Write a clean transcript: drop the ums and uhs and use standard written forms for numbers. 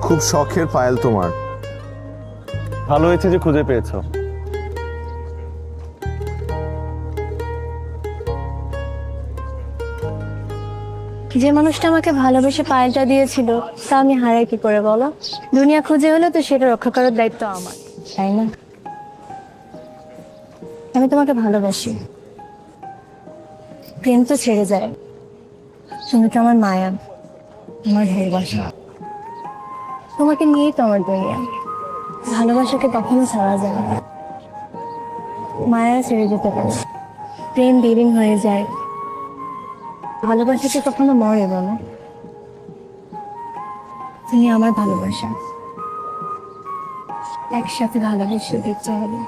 খুব শখের পায়েল তোমার। ভালো হয়েছে যে খুঁজে পেয়েছো। যে মানুষটা আমাকে ভালোবেসে পায়েলটা দিয়েছিল তা আমি হারাই কি করে বলো? দুনিয়া খুঁজে হলে তো সেটা রক্ষা করার দায়িত্ব আমার, তাই না? আমি তোমাকে ভালোবাসি। প্রেম তো ছেড়ে যায়, তুমি তো আমার মায়া, আমার ভালোবাসা। তোমাকে নিয়েই তো আমার দুনিয়া। ভালোবাসাকে কখনো ছাড়া যায় না। মায়া ছেড়ে যেতে পারে, প্রেম বিলীন হয়ে যায়, ভালোবাসা কি কখনো মরে বলো? তুমি আমার ভালোবাসা, একসাথে ভালোবেসে দিতে হবে।